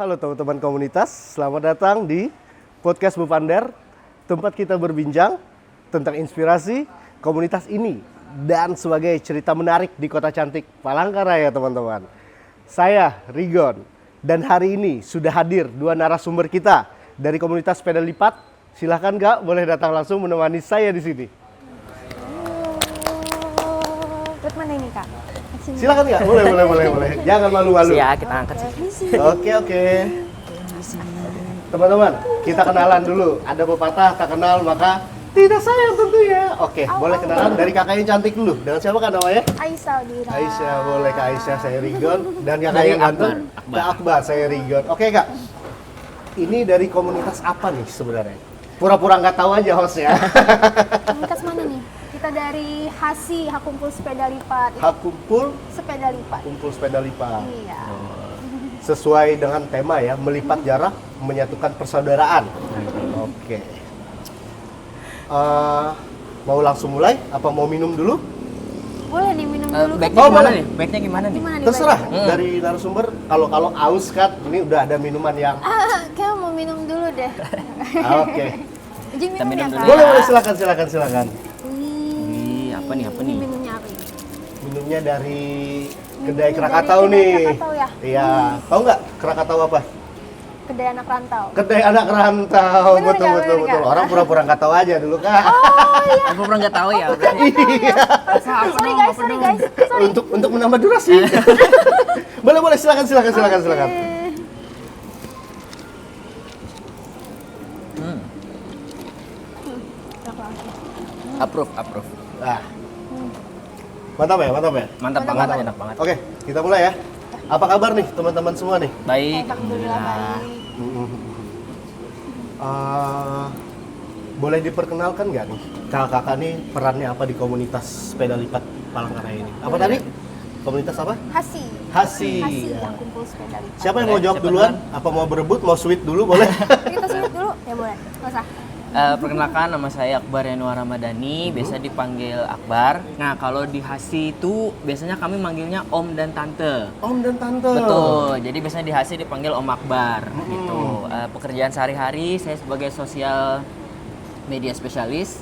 Halo teman-teman komunitas, selamat datang di Podcast Bupander, tempat kita berbincang tentang inspirasi komunitas ini dan sebagai cerita menarik di kota cantik Palangkaraya teman-teman. Saya Rigon dan hari ini sudah hadir dua narasumber kita dari komunitas sepeda lipat. Silahkan Kak, boleh datang langsung menemani saya di sini. Lihat mana ini Kak? Silakan Kak, boleh. Jangan malu-malu. Ya, kita angkat sih. Oke. Teman-teman, kita kenalan dulu. Ada pepatah tak kenal maka tidak sayang tentunya. Oke, boleh kenalan dari kakak yang cantik dulu. Dengan siapa Kak namanya? Aisyah Dira. Aisyah, boleh Kak Aisyah, saya Rigon. Dan kakak yang ganteng, Kak Akbar, saya Rigon. Oke Kak, ini dari komunitas apa nih sebenarnya? Pura-pura nggak tahu aja hostnya. Komunitas mana nih? Kita dari HASI, Hak Kumpul Sepeda Lipat. Hak Kumpul Sepeda Lipat. Kumpul Sepeda Lipat. Iya. Sesuai dengan tema ya, melipat jarak, menyatukan persaudaraan. Oke. Mau langsung mulai? Apa mau minum dulu? Boleh nih minum dulu. Backnya gimana nih? Backnya gimana nih? Gimana nih? Terserah dari narasumber. Kalau aus kan, ini udah ada minuman yang. Kayak mau minum dulu deh. Oke. Izin Kita minum ya minum Kak? dulu. Boleh silakan. Wih, apa nih? Ini minumnya apa ini? Minumnya dari kedai Dari Krakatau kedai nih. Krakatau ya? Iya. Tahu nggak Krakatau apa? Kedai anak rantau. Kedai anak rantau. Bener Betul. nggak, bener Orang pura-pura nggak tahu aja dulu Kak. Aku pernah nggak tahu ya. Sorry guys. Sorry. Untuk menambah durasi. boleh silakan. Approve. Nah. Mantap ya. Mantap banget, enak banget. Oke, kita mulai ya. Apa kabar nih teman-teman semua nih? Baik, Alhamdulillah alhamdulillah. baik. Boleh diperkenalkan nggak nih kakak-kakak nih perannya apa di komunitas sepeda lipat Palangkaraya ini? Apa tadi? Komunitas apa? HASI. HASI. HASI, Ya. Hak Kumpul Sepeda Lipat. Siapa yang mau Boleh, jawab siapa duluan? Apa mau berebut? Mau sweet dulu boleh? Kita sulit dulu? Ya boleh. Nggak usah. Perkenalkan, nama saya Akbar Yanuar Ramadhani, biasa dipanggil Akbar. Nah, kalau di HASI itu biasanya kami manggilnya Om dan Tante. Om dan Tante. Betul, jadi biasanya di HASI dipanggil Om Akbar gitu. Pekerjaan sehari-hari saya sebagai sosial media spesialis.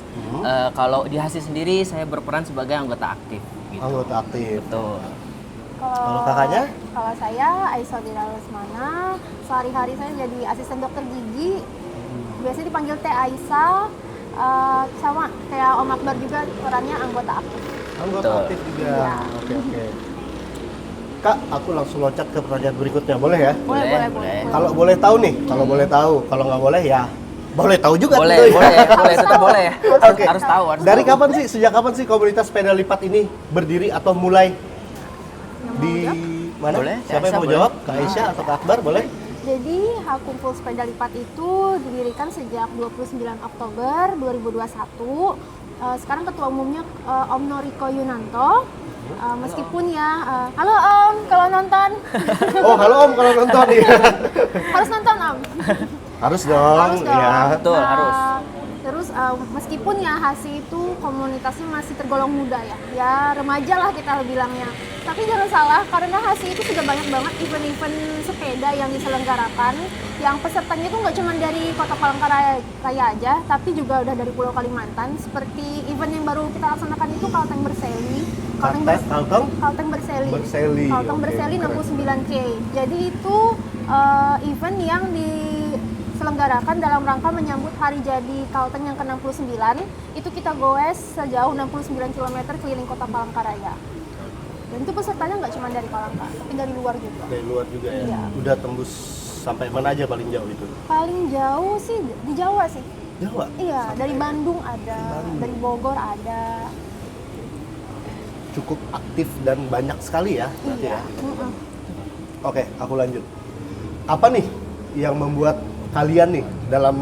Kalau di HASI sendiri saya berperan sebagai anggota aktif gitu. Anggota aktif. Betul. Kalau kakaknya? Kalau saya Aisyah Dira Lesmana, sehari-hari saya jadi asisten dokter gigi. Biasanya dipanggil Teh Aisyah, sama kayak Om Akbar juga perannya anggota aktif. Anggota Betul. aktif juga. Iya. Oke. Kak, aku langsung loncat ke pertanyaan berikutnya, boleh ya? Boleh. Kalau boleh tahu nih, kalau nggak boleh ya boleh tahu juga. Boleh, tentu ya. tetap boleh. Oke. Harus tahu. Dari kapan sih, sejak kapan sih komunitas sepeda lipat ini berdiri atau mulai di mana? Boleh, Siapa yang Aisyah mau boleh. jawab? Kak Aisyah atau Kak Akbar, boleh? Jadi Hak Kumpul Sepeda Lipat itu didirikan sejak 29 Oktober 2021. Sekarang ketua umumnya Om Noriko Yunanto. Meskipun halo Om kalau nonton. Oh, halo Om kalau nonton ya. Harus nonton Om. Harus dong, Harus dong. ya. Betul, harus. Terus meskipun ya HASI itu komunitasnya masih tergolong muda ya remaja lah kita bilangnya. Tapi jangan salah, karena HASI itu sudah banyak banget event-event sepeda yang diselenggarakan. Yang pesertanya itu nggak cuma dari kota Palangkaraya aja, tapi juga udah dari Pulau Kalimantan. Seperti event yang baru kita laksanakan itu Kalteng Berseli. Kalteng Berseli. Kalteng Oke, Berseli keren. 69K. Jadi itu event yang diselenggarakan dalam rangka menyambut hari jadi Kalteng yang ke-69. Itu kita goes sejauh 69 km keliling kota Palangkaraya. Dan itu pesertanya nggak cuma dari Palangka, tapi dari luar juga. Dari luar juga ya. Iya. Udah tembus sampai mana aja paling jauh itu? Paling jauh sih di Jawa sih. Jawa? Iya, dari Bandung ada, dari Bogor ada. Cukup aktif dan banyak sekali ya berarti Iya. ya. Oke, aku lanjut. Apa nih yang membuat kalian nih dalam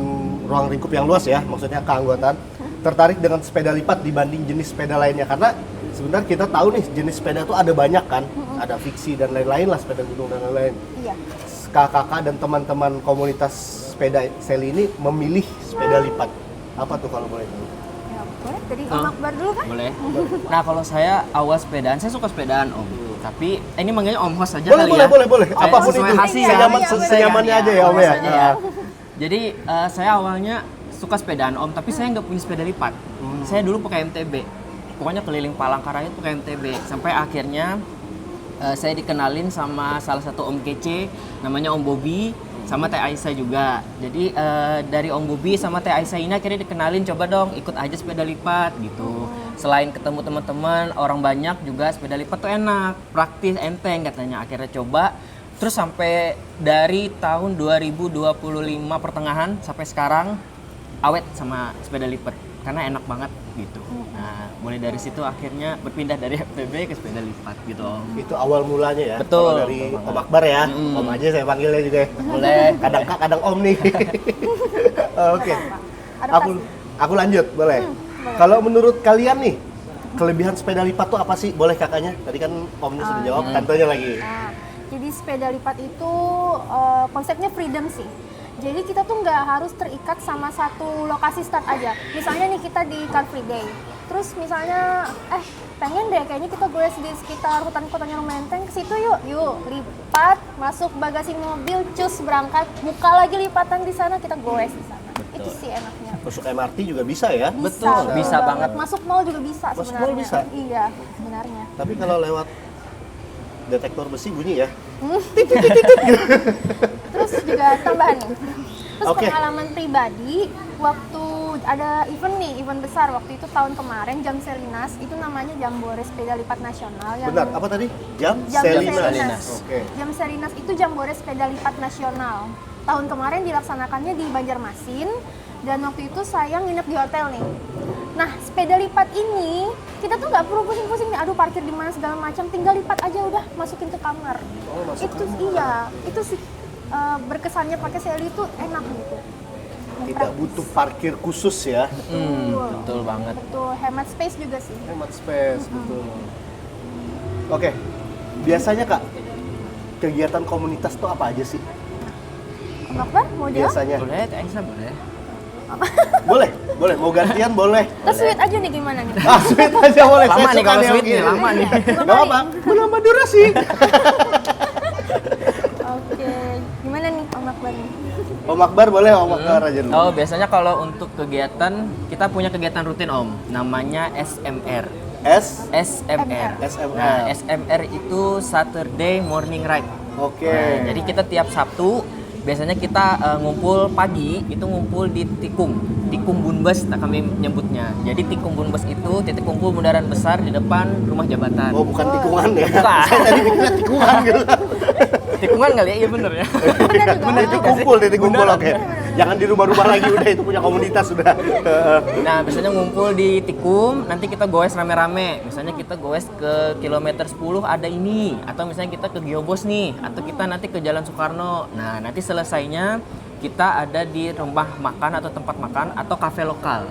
ruang lingkup yang luas ya, maksudnya keanggotaan, tertarik dengan sepeda lipat dibanding jenis sepeda lainnya? Karena sebenarnya kita tahu nih jenis sepeda tuh ada banyak kan, ada fiksi dan lain-lain lah, sepeda gunung dan lain-lain. Iya. Kakak dan teman-teman komunitas sepeda Sally ini memilih sepeda lipat. Apa tuh kalau boleh tahu? Ya, boleh dari Om Akbar dulu kan? Boleh. Nah, kalau saya awal sepedaan, saya suka sepedaan Om. Tapi ini manggilnya Om host aja Boleh, kali boleh, ya. boleh. Kayak Apapun sesuai itu. hasi Iya, ya. Senyaman, iya, boleh. senyamannya aja ya Om Om ya. aja ya. Jadi saya awalnya suka sepedaan Om, tapi saya nggak punya sepeda lipat. Saya dulu pakai MTB. Pokoknya keliling Palangkaraya itu pakai MTB. Sampai akhirnya saya dikenalin sama salah satu Om kece, namanya Om Bobby, sama Teh Aisyah juga. Jadi dari Om Bobby sama Teh Aisyah ini akhirnya dikenalin, coba dong ikut aja sepeda lipat gitu. Selain ketemu teman-teman, orang banyak juga sepeda lipat tuh enak, praktis, enteng katanya. Akhirnya coba, terus sampai dari tahun 2025 pertengahan sampai sekarang awet sama sepeda lipat karena enak banget gitu. Nah, mulai dari situ akhirnya berpindah dari FTB ke sepeda lipat gitu. Itu awal mulanya ya. Betul. Kalau dari Om Akbar ya. Om aja saya panggilnya juga. Ya. Boleh. Kadang Kak, kadang Om nih. Oke. Adaptasi. Aku lanjut, boleh. Kalau menurut kalian nih, kelebihan sepeda lipat tuh apa sih? Boleh kakaknya? Tadi kan Omnya sudah jawab, tantenya lagi. Nah, jadi sepeda lipat itu konsepnya freedom sih. Jadi kita tuh nggak harus terikat sama satu lokasi start aja. Misalnya nih kita di Car Free Day. Terus misalnya, pengen deh kayaknya kita goes di sekitar hutan kotanya Menteng, ke situ yuk lipat, masuk bagasi mobil, cus berangkat, buka lagi lipatan di sana, kita goes di sana. Itu sih enaknya. Masuk MRT juga bisa ya? Betul, bisa banget. Masuk mall juga bisa Masuk sebenarnya. mall bisa? Iya, sebenarnya. Tapi kalau lewat detektor besi bunyi ya? Terus juga tambahan nih. Terus Oke. pengalaman pribadi, waktu ada event besar waktu itu tahun kemarin, Jam Selinas, itu namanya Jambore Sepeda Lipat Nasional. Yang Benar, apa tadi? Jam Jam Selinas. Selinas. Oke. Jam Selinas itu Jambore Sepeda Lipat Nasional. Tahun kemarin dilaksanakannya di Banjarmasin, dan waktu itu saya nginep di hotel nih. Nah, sepeda lipat ini kita tuh nggak perlu pusing-pusing nih, aduh parkir di mana segala macam, tinggal lipat aja udah masukin ke kamar. Oh, masuk Itu kamar. iya, itu sih berkesannya pakai Sally itu enak gitu. Tidak butuh parkir khusus ya. Betul banget. Betul, hemat space juga sih. Hemat space, betul. Oke, biasanya Kak, kegiatan komunitas tuh apa aja sih? Om Akbar, mau jawab? Biasanya. Boleh, Teh Aisyah boleh. Boleh. Mau gantian boleh. Kita sweet aja nih gimana nih? Ah, sweet aja boleh. Lama Saya nih suka kalau yang sweet nih, gini. lama nih. Gak apa-apa, menambah durasi. Oke, gimana nih Om Akbar nih? Om Akbar boleh, Om Akbar aja dulu. Oh, biasanya kalau untuk kegiatan, kita punya kegiatan rutin Om, namanya SMR. SMR. SMR. Nah, SMR itu Saturday Morning Ride. Oke. Nah, jadi kita tiap Sabtu biasanya kita ngumpul pagi, itu ngumpul di Tikung Bunbes kami nyebutnya. Jadi Tikung Bunbes itu titik kumpul bundaran besar di depan rumah jabatan. Oh, bukan tikungan ya? Bukan. Saya tadi mikirnya tikungan gitu. Tikungan kali ya? Iya bener ya. Bener juga. Titik kumpul, oke. Jangan di rumah-rumah lagi, udah itu punya komunitas sudah. Nah, biasanya ngumpul di Tikum, nanti kita goes rame-rame. Misalnya kita goes ke kilometer 10 ada ini, atau misalnya kita ke Giobos nih, atau kita nanti ke Jalan Soekarno. Nah, nanti selesainya kita ada di rumah makan atau tempat makan atau kafe lokal.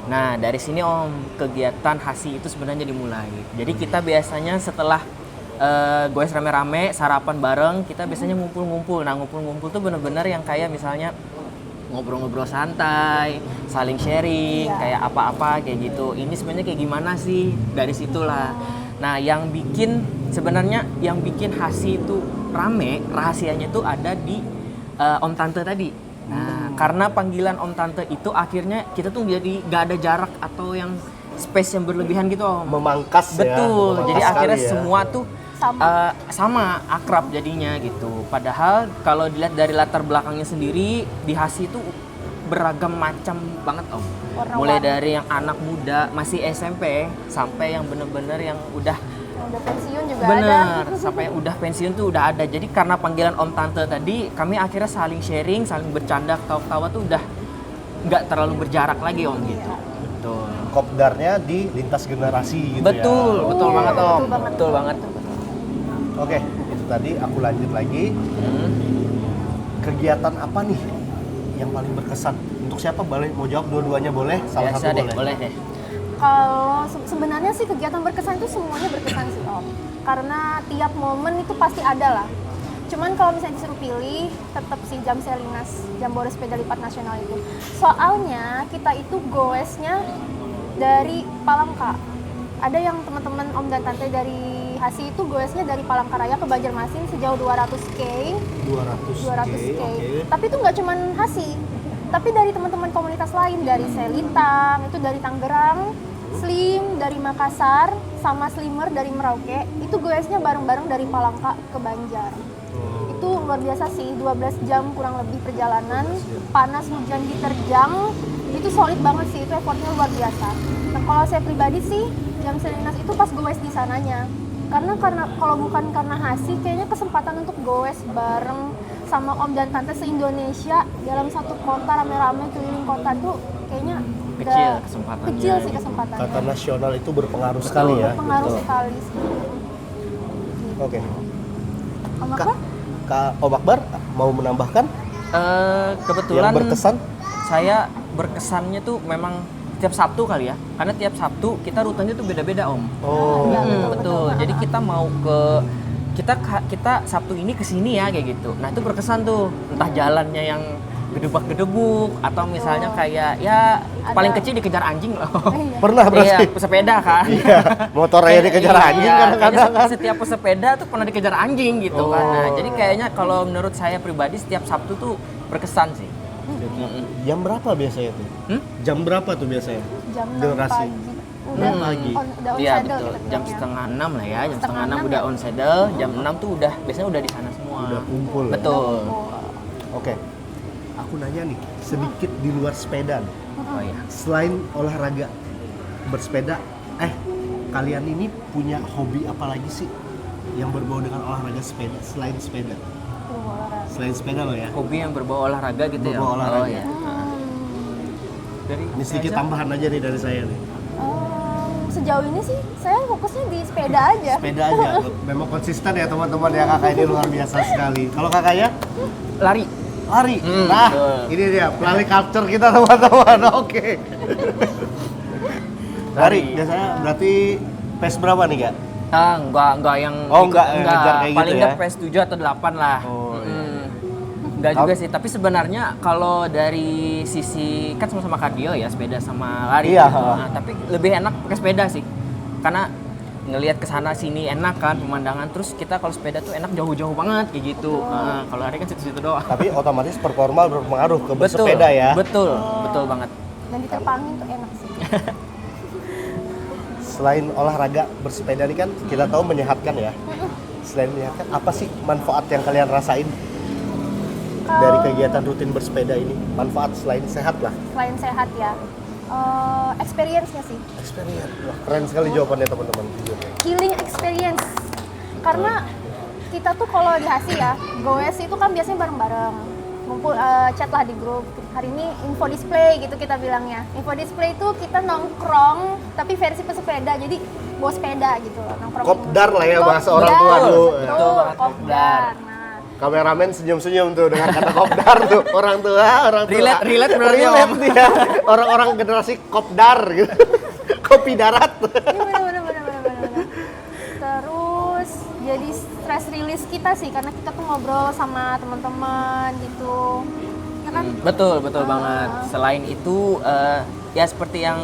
Nah, dari sini Om, kegiatan hasi itu sebenarnya dimulai. Jadi kita biasanya setelah goes rame-rame, sarapan bareng, kita biasanya ngumpul-ngumpul. Nah, ngumpul-ngumpul tuh bener-bener yang kayak misalnya ngobrol-ngobrol santai, saling sharing, kayak apa-apa kayak gitu. Ini sebenarnya kayak gimana sih? Dari situlah. Nah, yang bikin hasi itu rame, rahasianya tuh ada di Om Tante tadi. Nah, karena panggilan Om Tante itu akhirnya kita tuh jadi gak ada jarak atau yang space yang berlebihan gitu Om. Memangkas ya. Betul. Memangkas Jadi akhirnya sekali ya. semua tuh sama akrab jadinya gitu. Padahal kalau dilihat dari latar belakangnya sendiri di Hasi itu beragam macam banget Om. Mulai dari yang anak muda masih SMP sampai yang bener-bener yang udah Udah pensiun juga ada. Bener, sampai udah pensiun tuh udah ada. Jadi karena panggilan om tante tadi, kami akhirnya saling sharing, saling bercanda, ketawa-ketawa tuh udah nggak terlalu berjarak lagi om gitu. Betul. Kopdarnya di lintas generasi gitu Betul, ya. betul banget om. betul banget. Betul banget. Oke, itu tadi aku lanjut lagi. Kegiatan apa nih yang paling berkesan? Untuk siapa? Boleh mau jawab dua-duanya boleh? Salah Biasa satu deh, boleh. boleh deh. Kalau sebenarnya sih kegiatan berkesan itu semuanya berkesan sih Om. Karena tiap momen itu pasti ada lah. Cuman kalau misalnya disuruh pilih, tetap sih Jam Selinas, Jambore Sepeda Lipat Nasional itu. Soalnya kita itu goesnya dari Palangka. Ada yang teman-teman Om dan Tante dari Hasi itu goesnya dari Palangkaraya ke Banjarmasin sejauh 200 km. 200 km. Oke. Tapi itu nggak cuman Hasi, tapi dari teman-teman komunitas lain, dari Selitang, itu dari Tangerang, Slim dari Makassar, sama Slimer dari Merauke, itu goesnya bareng-bareng dari Palangka ke Banjar. Itu luar biasa sih, 12 jam kurang lebih perjalanan, panas hujan diterjang, itu solid banget sih, itu effortnya luar biasa. Nah kalau saya pribadi sih, Jam Selinas itu pas goes di sananya. Karena kalau bukan karena Hasi, kayaknya kesempatan untuk goes bareng sama Om dan Tante se-Indonesia dalam satu kota rame-rame keliling kota tuh kayaknya Kecil kesempatannya. Kecil sih kesempatannya. Kata nasional itu berpengaruh sekali ya. Pengaruh Betul. sekali sih. Oke. Om Kak, Akbar? Kak Om Akbar mau menambahkan Kebetulan yang berkesan? saya berkesannya tuh memang tiap Sabtu kali ya. Karena tiap Sabtu kita rutenya tuh beda-beda om. Oh. Ya, Betul. Jadi kita mau kita Sabtu ini ke sini ya kayak gitu. Nah, itu berkesan tuh. Entah jalannya yang gedebak-gedebuk atau misalnya kayak ya paling kecil dikejar anjing loh. Iya. Pernah berarti? Iya, pesepeda kan. Iya, motor aja dikejar Iya, anjing iya. kadang-kadang Kayaknya kan. setiap pesepeda tuh pernah dikejar anjing gitu kan. Nah, Oh. jadi kayaknya kalau menurut saya pribadi setiap Sabtu tuh berkesan sih. Jam berapa biasanya tuh? Jam berapa tuh biasanya? Jam 6 Generasi. pagi. Udah Pagi. udah on Iya saddle betul. kita Jam bilangnya. setengah 6 lah ya. Jam setengah 6 6 udah ya? on saddle. Jam 6 tuh udah biasanya udah di sana semua. Udah kumpul ya? Betul. Oke. Aku nanya nih, sedikit di luar sepeda nih. Oh iya. Selain olahraga bersepeda, kalian ini punya hobi apa lagi sih yang berbau dengan olahraga sepeda selain sepeda? Olahraga. Selain sepeda loh ya. Hobi yang berbau olahraga gitu ya. Berbau olahraga. Oh iya. Dari Ini sedikit Reza? tambahan aja nih dari saya nih. Sejauh ini sih saya fokusnya di sepeda aja. Sepeda aja. Memang konsisten ya teman-teman ya, kakak ini luar biasa sekali. Kalau kakaknya Lari. lari. Nah, betul. ini dia pelari culture kita teman-teman. Oke. Lari biasanya berarti pace berapa nih, Kak? Enggak yang Oh, enggak ngejar kayak gitu paling ya? enggak PS 7 atau 8 lah. Oh, iya. Enggak juga sih, tapi sebenarnya kalau dari sisi kan sama-sama kardio ya, sepeda sama lari Iya. gitu. Nah, tapi lebih enak pakai sepeda sih. Karena ngelihat ke sana sini enak kan pemandangan, terus kita kalau sepeda tuh enak jauh-jauh banget kayak gitu. Nah, kalau lari kan situ-situ doang. Tapi otomatis performa berpengaruh ke Betul, bersepeda ya. betul, betul banget. Dan diterpangin tuh enak sih. Selain olahraga bersepeda ini kan kita tahu menyehatkan ya. Selain menyehatkan, apa sih manfaat yang kalian rasain dari kegiatan rutin bersepeda ini? Manfaat selain sehat lah. Selain sehat ya, experience-nya sih. Experience. Wah, keren sekali jawabannya teman-teman. Healing experience. Karena kita tuh kalau di Hasi ya, goes itu kan biasanya bareng-bareng. Ngumpul chat lah di grup. Hari ini info display gitu kita bilangnya. Info display itu kita nongkrong tapi versi pesepeda. Jadi bawa sepeda gitu loh, nongkrong. Kopdar lah ya bahasa Kopdar. orang tua dulu. Betul banget, Kopdar. kopdar. Nah, Kameramen senyum-senyum tuh dengan kata kopdar tuh. Orang tua. Relate berarti, Om. Relate dia. Orang-orang generasi kopdar gitu. Kopi darat. iya bener. Terus jadi stress release kita sih karena kita tuh ngobrol sama teman-teman gitu. Ya kan? Betul banget. Selain itu ya seperti yang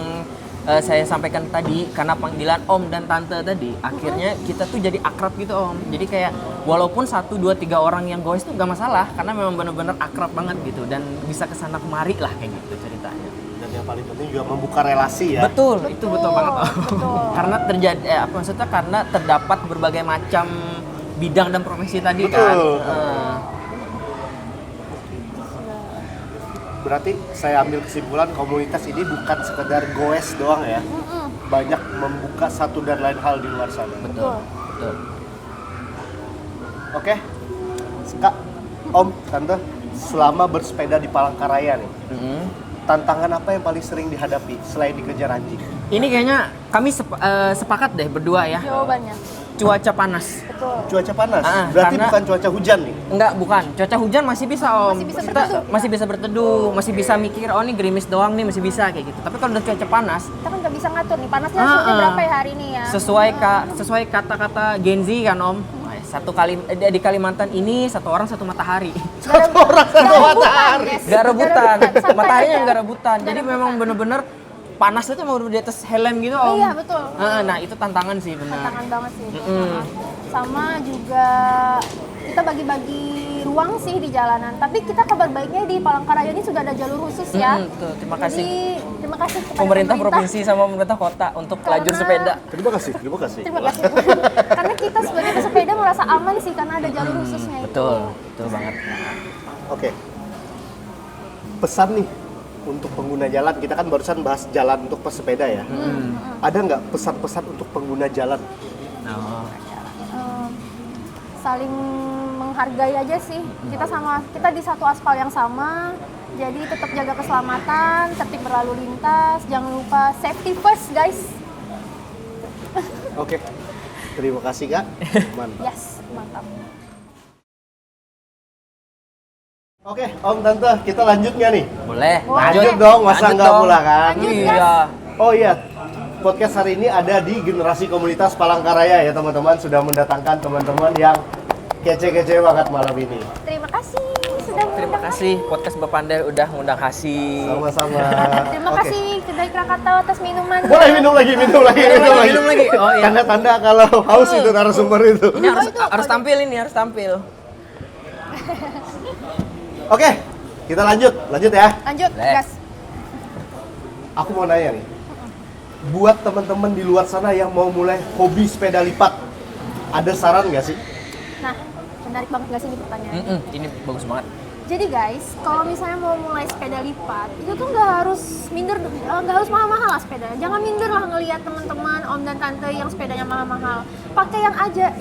saya sampaikan tadi, karena panggilan om dan tante tadi, akhirnya kita tuh jadi akrab gitu om. Jadi kayak walaupun 1, 2, 3 orang yang goes tuh gak masalah, karena memang bener-bener akrab banget gitu dan bisa kesana kemari lah kayak gitu ceritanya. Dan yang paling penting juga membuka relasi ya. Betul, itu betul banget om. Betul. Karena terjadi apa maksudnya, karena terdapat berbagai macam bidang dan profesi tadi Betul. kan. Berarti saya ambil kesimpulan komunitas ini bukan sekedar goes doang ya. banyak membuka satu dan lain hal di luar sana. Betul. Betul. Oke, Kak, Om, Tante, selama bersepeda di Palangkaraya nih, Mm-mm. tantangan apa yang paling sering dihadapi selain dikejar anjing? Ini kayaknya kami sepakat deh berdua ya. Jawabannya. Cuaca panas. Betul. Cuaca panas, berarti karena- bukan cuaca hujan nih? Enggak, bukan. Cuaca hujan masih bisa, Om. Masih bisa Kita berteduh. masih bisa berteduh, masih bisa mikir, oh ini gerimis doang nih, masih bisa kayak gitu. Tapi kalau udah cuaca panas, Kita kan nggak bisa ngatur nih panasnya suhunya berapa ya hari ini ya. sesuai kata-kata Gen Z kan, Om. Di Kalimantan ini satu orang satu matahari. Satu orang satu matahari. Gak rebutan, santai mataharinya aja. gak rebutan. Jadi memang bener-bener panas itu mau di atas helm gitu, Om. Iya, betul. Nah, itu tantangan sih benar. Tantangan banget sih. Mm-mm. Sama juga kita bagi-bagi ruang sih di jalanan. Tapi kita kabar baiknya di Palangkaraya ini sudah ada jalur khusus ya. Betul. Terima kasih Jadi terima kasih kepada pemerintah provinsi sama pemerintah kota untuk lajur Karena- sepeda. Terima kasih, terima kasih. Terima kasih. Karena kita sebagai pesepeda merasa aman sih karena ada jalur khususnya itu. Betul banget. Oke, pesan nih untuk pengguna jalan, kita kan barusan bahas jalan untuk pesepeda ya. Ada nggak pesan-pesan untuk pengguna jalan? Nah, Saling menghargai aja sih. Kita di satu aspal yang sama. Jadi tetap jaga keselamatan, tertib berlalu lintas, jangan lupa safety first guys. Oke, terima kasih Kak. Mantap. Yes, mantap. Oke, Om, Tante, kita lanjut nggak nih? boleh. Lanjut dong, masa Lanjut nggak dong. pula kan? Lanjut, Iya. Oh iya, podcast hari ini ada di Generasi Komunitas Palangkaraya ya teman-teman. Sudah mendatangkan teman-teman yang kece-kece banget malam ini. Terima kasih sudah Terima mengundang kasih podcast Bapandar udah ngundang Hasi. Sama-sama. Terima Oke. kasih kedai Krakatau atas minuman. Boleh minum lagi. Minum lagi. Oh iya. Tanda-tanda kalau haus itu narasumber itu. Ini harus itu harus apa? tampil ini, harus tampil. Oke, kita lanjut ya. Lanjut, Boleh. gas. Aku mau nanya nih, buat teman-teman di luar sana yang mau mulai hobi sepeda lipat, ada saran nggak sih? Nah, menarik banget gak sih ini pertanyaan? Ini bagus banget. Jadi guys, kalau misalnya mau mulai sepeda lipat, itu tuh nggak harus minder, nggak harus mahal-mahal lah sepeda. Jangan minder lah ngelihat teman-teman om dan tante yang sepedanya mahal-mahal. Pakai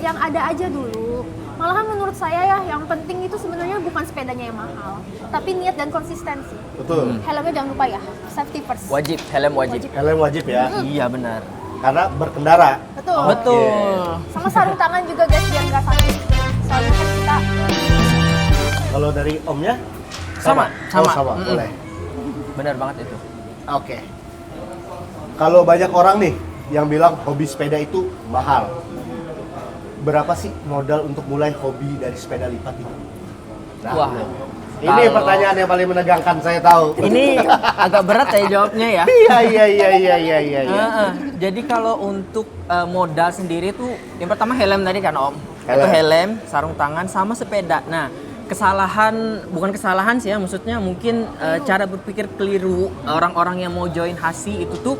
yang ada aja dulu. Malahan menurut saya ya, yang penting itu sebenarnya bukan sepedanya yang mahal, tapi niat dan konsistensi. Betul. Helmnya jangan lupa ya, safety first. Wajib, helm wajib. Helm wajib ya, Iya benar. karena berkendara. Betul. Betul. Sama sarung tangan juga guys, biar nggak sakit. Soalnya kan kita Kalau dari omnya? Sama. Oh, sama. Boleh. Benar banget itu. Oke. Kalau banyak orang nih yang bilang hobi sepeda itu mahal. Berapa sih modal untuk mulai hobi dari sepeda lipat itu? Nah, Wah. ini Kalau- pertanyaan yang paling menegangkan, saya tahu. Ini agak berat ya jawabnya ya. Iya. Jadi kalau untuk modal sendiri tuh yang pertama helm tadi kan Om. Helm. Itu helm, sarung tangan sama sepeda. Nah, bukan kesalahan sih ya, maksudnya mungkin cara berpikir keliru orang-orang yang mau join Hasi itu tuh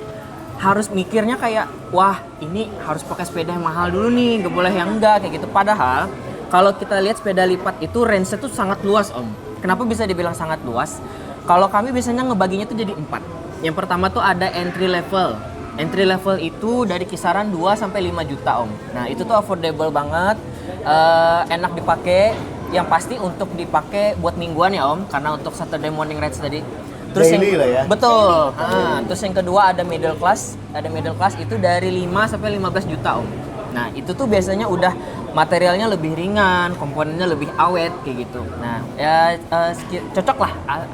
harus mikirnya kayak wah ini harus pakai sepeda yang mahal dulu nih, nggak boleh yang enggak kayak gitu. Padahal kalau kita lihat sepeda lipat itu range-nya tuh sangat luas Om. Kenapa bisa dibilang sangat luas? Kalau kami biasanya ngebaginya tuh jadi 4. Yang pertama tuh ada entry level. Entry level itu dari kisaran 2 sampai 5 juta Om. Nah, itu tuh affordable banget, enak dipakai. Yang pasti untuk dipakai buat mingguan ya Om, karena untuk Saturday morning rides tadi. Daily lah ya. Betul. Terus yang kedua ada middle class. Ada middle class itu dari 5 sampai 15 juta Om. Nah, itu tuh biasanya udah materialnya lebih ringan, komponennya lebih awet kayak gitu. Nah, ya cocok lah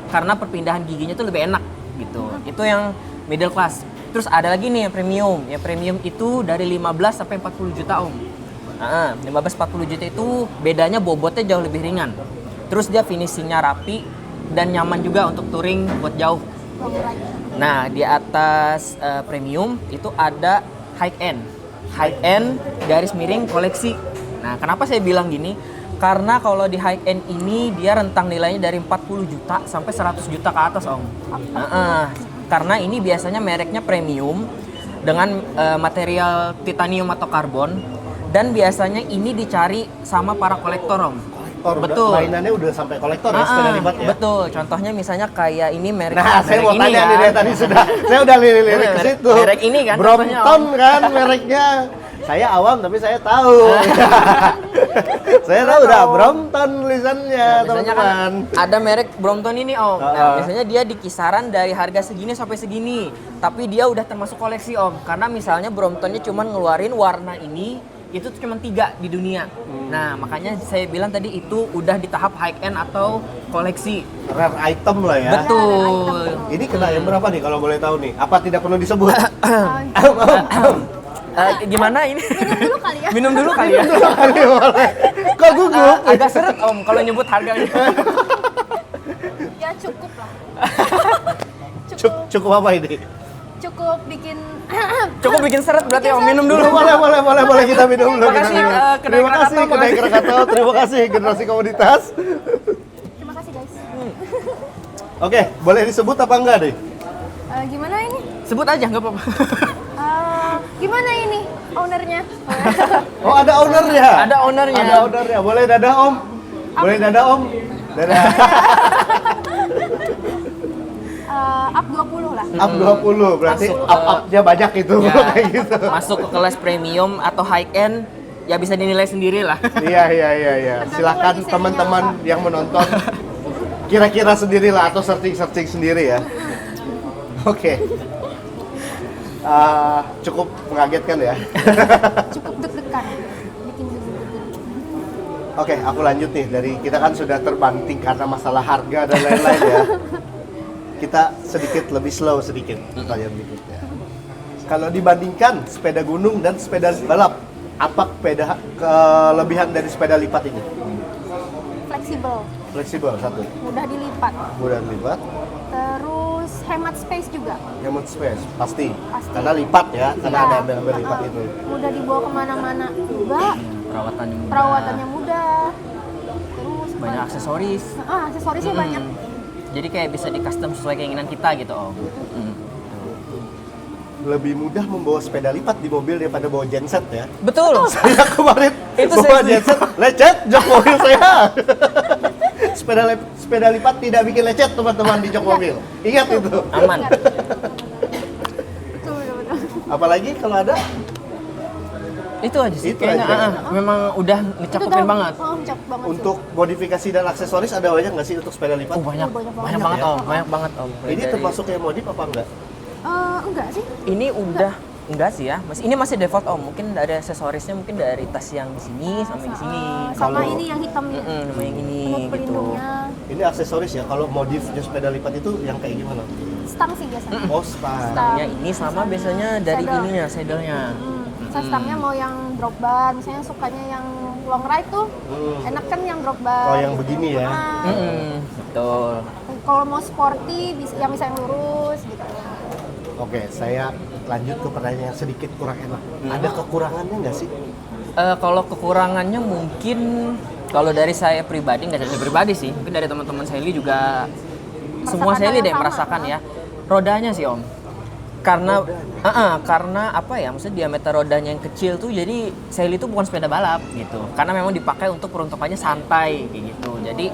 karena perpindahan giginya tuh lebih enak gitu. Itu yang middle class. Terus ada lagi nih yang premium. Yang premium itu dari 15 sampai 40 juta Om. 15-40 juta itu bedanya bobotnya jauh lebih ringan. Terus dia finishingnya rapi dan nyaman juga untuk touring buat jauh. Nah, di atas premium itu ada high end. High end garis miring koleksi. Nah, kenapa saya bilang gini? Karena kalau di high end ini dia rentang nilainya dari 40 juta sampai 100 juta ke atas, Om. Karena ini biasanya mereknya premium dengan material titanium atau karbon dan biasanya ini dicari sama para kolektor, Om. kolektor. Betul. Mainannya udah sampai kolektor ya sepeda lipat ya. Betul. Contohnya misalnya kayak ini merek. Nah, saya mau ini tanya kan. nih dari tadi saya udah lirik ke situ. Merek ini kan contohnya, Brompton kan mereknya. Saya awam tapi saya tahu. Saya tahu udah Brompton tulisannya, Nah, biasanya kan teman-teman. ada merek Brompton ini Om. Nah, biasanya dia di kisaran dari harga segini sampai segini. Tapi dia udah termasuk koleksi Om. Karena misalnya Bromptonnya cuma ngeluarin warna ini, itu cuma 3 di dunia. Nah, makanya saya bilang tadi itu udah di tahap high end atau koleksi. Rare item lah ya. Betul. Ini kena yang berapa nih kalau boleh tahu nih? Apa tidak perlu disebut? Gimana ini? Minum dulu kali ya. Minum dulu kali ya. Boleh. Kok gugup? Agak seret Om kalau nyebut harganya. Ya cukup lah. Cukup apa ini? Cukup bikin Cukup bikin seret berarti Om, minum dulu. Boleh kita minum dulu. Terima kasih, kedai Terima kasih Krakatau, kedai Krakatau, terima kasih generasi komunitas. Terima kasih guys. Oke, boleh disebut apa enggak deh? Gimana ini? Sebut aja nggak apa-apa. Gimana ini ownernya? Oh, ada ownernya. Ada ownernya. Ada ownernya. Boleh dadah Om. Boleh dadah Om. Dadah. Up 20 lah. Up 20 berarti Masuk, up-upnya banyak itu Ya, kayak gitu. masuk ke kelas premium atau high end ya bisa dinilai sendiri lah. Iya. Tergantung Silakan lagi teman-teman serinya yang menonton kira-kira sendirilah atau searching sendiri ya. Oke. Cukup mengagetkan ya. Cukup deg-degan. Bikin deg-degan. Oke, aku lanjut nih. Dari kita kan sudah terbanting karena masalah harga dan lain-lain ya. Kita sedikit lebih slow sedikit pertanyaan berikutnya. Kalau dibandingkan sepeda gunung dan sepeda balap, apa kelebihan dari sepeda lipat ini? Fleksibel, Fleksibel satu, mudah dilipat. mudah dilipat, Terus hemat space juga. hemat space pasti. Pasti. Karena lipat ya, karena Iya. ada embel-embel lipat itu. Mudah dibawa kemana-mana juga. Perawatannya mudah. Perawatannya mudah. Terus Banyak aksesoris. aksesorisnya banyak. Jadi kayak bisa di custom sesuai keinginan kita gitu Om. Lebih mudah membawa sepeda lipat di mobil daripada bawa genset ya. Betul. Saya kemarin Itu bawa saya setuju. genset, lecet jok mobil saya. Sepeda lipat tidak bikin lecet teman-teman di jok mobil. Ingat itu. Aman. Betul. Apalagi kalau ada Itu aja sih. Itu Kayaknya aja. memang udah ngecakupin banget. Cakep banget untuk modifikasi dan aksesoris ada banyak nggak sih untuk sepeda lipat? Oh banyak, banyak banyak banget. banget ya? Om, banyak banget Om. Ini Dari- termasuk yang modif apa enggak? sih. Enggak sih. Ini udah enggak sih ya. Ini masih default Om. Mungkin ada aksesorisnya mungkin dari tas yang di sini sampai di sini. Sama Kalau- ini yang hitamnya. Sama yang ini Penuh gitu. pelindungnya. Ini aksesoris ya. Kalau modifnya sepeda lipat itu yang kayak gimana? Stang sih biasanya. Oh, spa. Stang. Ya ini sama biasanya dari Saddle. ininya, saddle-nya. Saya stangnya mau yang drop bar, misalnya sukanya yang long ride tuh, enak kan yang drop bar. Oh, yang begini ya. Betul. Kalau mau sporty, yang bisa yang lurus gitu. Oke, saya lanjut ke pertanyaan yang sedikit kurang enak. Ada kekurangannya nggak sih? Kalau kekurangannya mungkin kalau dari saya pribadi, nggak dari saya pribadi sih, mungkin dari teman-teman Sally juga semua Merasakan Sally hal deh yang sama, merasakan ya. Rodanya sih Om. Karena apa ya, maksudnya diameter rodanya yang kecil tuh jadi Sally itu bukan sepeda balap gitu. Karena memang dipakai untuk peruntukannya santai kayak gitu. Jadi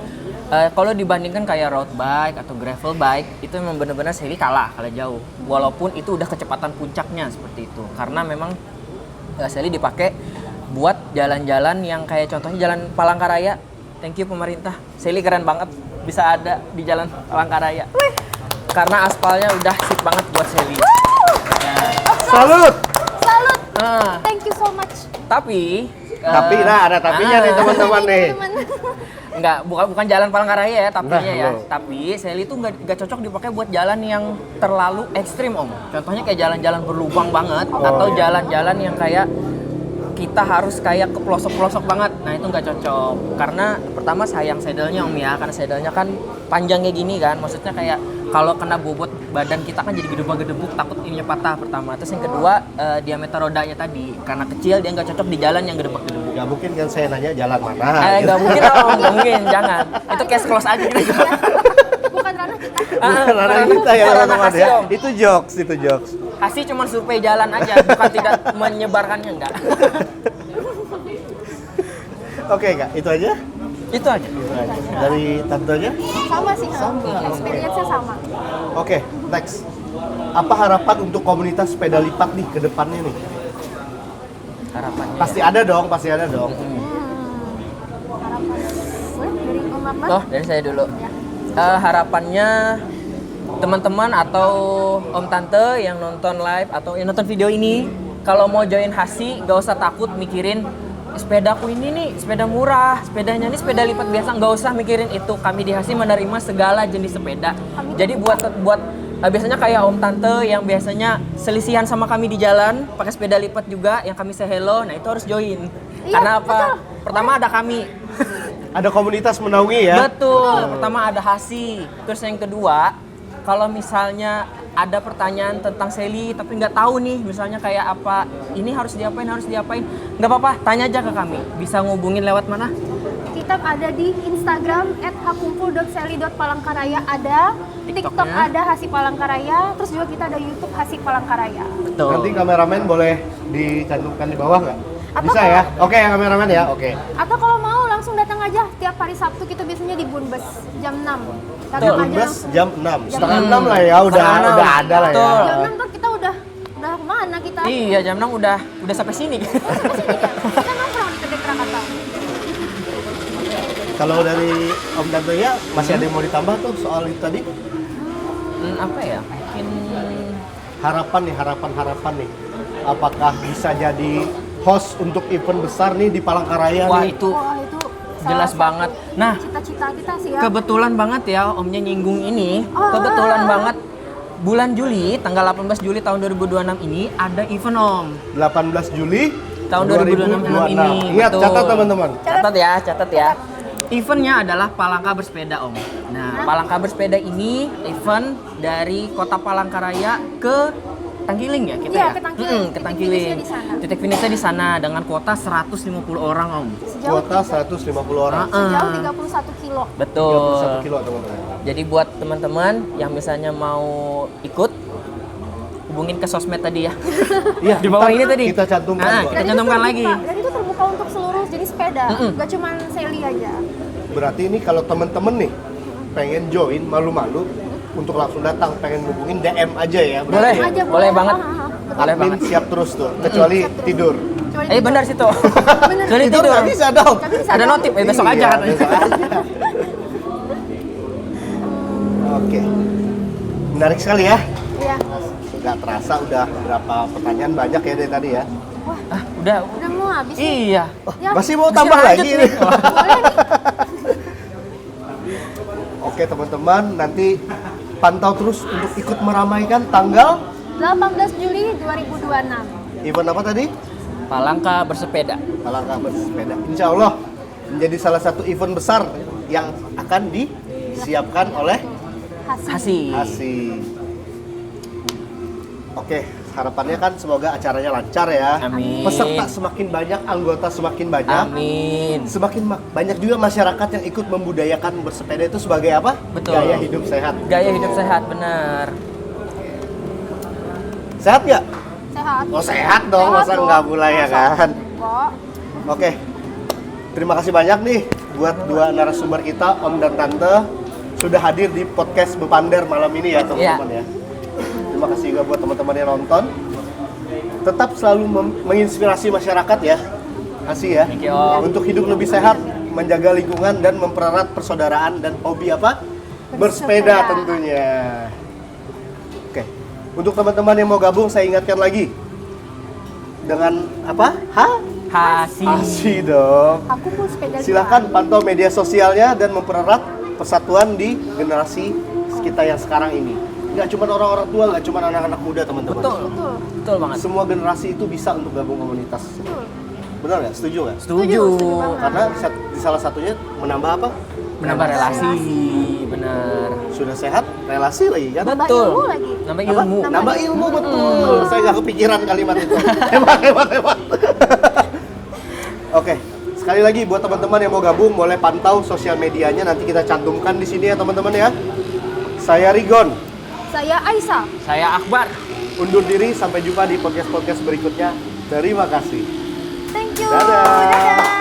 kalau dibandingkan kayak road bike atau gravel bike itu memang benar-benar Sally kalah jauh. Walaupun itu udah kecepatan puncaknya seperti itu. Karena memang Sally dipakai buat jalan-jalan yang kayak contohnya jalan Palangkaraya. Thank you pemerintah. Sally keren banget bisa ada di jalan Palangkaraya. Karena aspalnya udah sip banget buat Sally. Salut. Salut, Nah, thank you so much. tapi Ada tapinya nih teman-teman nih. Teman-teman. bukan jalan Palangkaraya ya tapinya Enggak, ya. belum. Tapi Sally itu nggak cocok dipakai buat jalan yang terlalu ekstrim Om. Contohnya kayak jalan-jalan berlubang banget atau iya. jalan-jalan yang kayak kita harus kayak ke pelosok-pelosok banget. Nah itu nggak cocok karena pertama sayang saddle-nya Om ya, karena saddle-nya kan panjangnya gini kan, maksudnya kayak kalau kena bobot badan kita kan jadi gedebuk-gedebuk, takut ininya patah pertama. Terus yang kedua diameter rodanya tadi karena kecil dia nggak cocok di jalan yang gedebuk-gedebuk. Gak mungkin kan saya nanya jalan mana. gitu. Nggak mungkin Om, nggak mungkin, jangan. Itu case close aja gitu. Bukan ranah kita. Bukan ranah kita ya Bukan ranah teman-teman kasih, ya. Om. Itu jokes. Kasih cuma survei jalan aja, bukan tidak menyebarkannya enggak. Oke Kak, itu aja. Itu aja. Dari tantenya? Sama sih, experience-nya sama. Oke, next. Apa harapan untuk komunitas sepeda lipat nih ke depannya nih? Harapannya. Pasti ada dong, pasti ada dong. Harapan. Boleh dari Om Akbar? Oh, dari saya dulu. Ya. Harapannya teman-teman atau om tante yang nonton live atau yang nonton video ini, kalau mau join Hasi, gak usah takut mikirin sepedaku ini nih sepeda murah, sepedanya ini sepeda lipat biasa, nggak usah mikirin itu. Kami di Hasi menerima segala jenis sepeda. Jadi buat biasanya kayak om tante yang biasanya selisihan sama kami di jalan pakai sepeda lipat juga, yang kami say hello, nah itu harus join. Iya, Karena apa? betul. Pertama ada kami. Ada komunitas menaungi ya? Betul. Pertama ada Hasi. Terus yang kedua, kalau misalnya ada pertanyaan tentang Sally tapi nggak tahu nih, misalnya kayak apa, ini harus diapain, nggak apa-apa, tanya aja ke kami. Bisa ngubungin lewat mana? Kita ada di Instagram @hakumpul.sally.palangkaraya, ada TikTok TikToknya. ada Hasi Palangkaraya, terus juga kita ada YouTube Hasi Palangkaraya. Betul. Nanti kameramen boleh dicantumkan di bawah nggak? Atau Bisa ya? Oke, yang kameramen ya? Oke. Atau kalau mau langsung datang aja, tiap hari Sabtu kita biasanya di Bunbus jam 6. Datang Betul. aja Bunbus langsung. jam 6. Jam Setengah 6. 6 lah ya, udah Setengah 6. ada lah ya. Betul. Jam 6 tuh kita udah kemana kita? Iya, jam 6 udah sampai sini. Oh, sampai sini kan? Kita nongkrong di kedai Krakatau. Kalau dari Om Tante ya, masih ada yang mau ditambah tuh soal itu tadi? Apa ya? Mungkin Harapan nih. Apakah bisa jadi host untuk event besar nih di Palangkaraya wah nih? itu Wah, itu jelas salah banget. satu Nah, cita-cita kita sih ya. kebetulan banget ya omnya nyinggung ini. Oh. Kebetulan banget bulan Juli, tanggal 18 Juli tahun 2026 ini ada event Om. 18 Juli Tahun 2026 ini. Ingat, Betul. catat teman-teman. Catat ya. Eventnya adalah Palangka Bersepeda Om. Nah, Palangka Bersepeda ini event dari Kota Palangkaraya ke Tangkiling ya kita Iya, ya? ke Tangkiling. Ke Titik Tangkiling. finishnya di sana. Titik finishnya di sana dengan kuota 150 orang Om. Sejauh Kuota 150 orang. sejauh 31 kilo. Betul. 31 kilo teman-teman. Jadi buat teman-teman yang misalnya mau ikut, hubungin ke sosmed tadi ya. Iya, Di bawah ntar ini tadi. kita cantumkan Nah, kok. kita Dan itu cantumkan terbuka- lagi. Dan itu terbuka untuk seluruh jenis sepeda, gak cuma Sally aja. Berarti ini kalau temen-temen nih pengen join, malu-malu untuk langsung datang, pengen hubungin DM aja ya. Boleh. Datang aja, boleh banget. Betul. Boleh Admin banget. siap terus tuh, kecuali tidur. Kecuali Benar situ. Bener. Kecuali Tidur tidur. nggak bisa dong. Tapi bisa Ada dong. notif, besok aja Iya, kan. besok aja. Oke, menarik sekali ya. Iya. Nggak terasa udah berapa pertanyaan banyak ya dari tadi ya. Ah, udah. Udah mau habis nih. Iya. Ya. Masih mau tambah lanjut lagi nih. nih. Boleh nih. Oke teman-teman, nanti pantau terus untuk ikut meramaikan tanggal 18 Juli 2026. event apa tadi? Palangka Bersepeda. Palangka Bersepeda. Insya Allah menjadi salah satu event besar yang akan disiapkan oleh Hasi. Hasi. Hasi. Oke, harapannya kan semoga acaranya lancar ya. Amin. Peserta semakin banyak, anggota semakin banyak. Amin. Semakin banyak juga masyarakat yang ikut membudayakan bersepeda itu sebagai apa? Betul. Gaya hidup sehat. Gaya hidup sehat, benar. Sehat nggak? Sehat. Oh sehat dong, Sehat masa dong. nggak mulai ya Masa? kan? Kok. Oke, terima kasih banyak nih buat dua narasumber kita, Om dan Tante, sudah hadir di podcast Bepander malam ini ya teman-teman ya. Terima kasih juga buat teman-teman yang nonton. Tetap selalu menginspirasi masyarakat ya, Hasi ya, Thank you, Om. untuk hidup lebih sehat, menjaga lingkungan dan mempererat persaudaraan dan hobi apa? Bersepeda tentunya. Oke, untuk teman-teman yang mau gabung saya ingatkan lagi dengan apa? Hasi. Hasi dong. Aku pun sepeda Silahkan pantau media sosialnya dan mempererat persatuan di generasi kita yang sekarang ini. Nggak cuma orang-orang tua, nggak cuma anak-anak muda teman-teman. Betul. Betul. Betul banget. Semua generasi itu bisa untuk gabung komunitas. Betul. Benar nggak? Setuju nggak? Setuju. Setuju banget. Karena di salah satunya menambah apa? Menambah relasi. Benar. Sudah sehat, relasi lagi kan? Nambah Betul. ilmu lagi. Nambah Apa? ilmu. Nambah ilmu betul. Saya nggak kepikiran kalimat itu. Hebat. Oke, sekali lagi buat teman-teman yang mau gabung boleh pantau sosial medianya, nanti kita cantumkan di sini ya teman-teman ya. Saya Rigon, Saya Aisyah. Saya Akbar. undur diri, sampai jumpa di podcast-podcast berikutnya. Terima kasih. Thank you. Dadah. Dadah.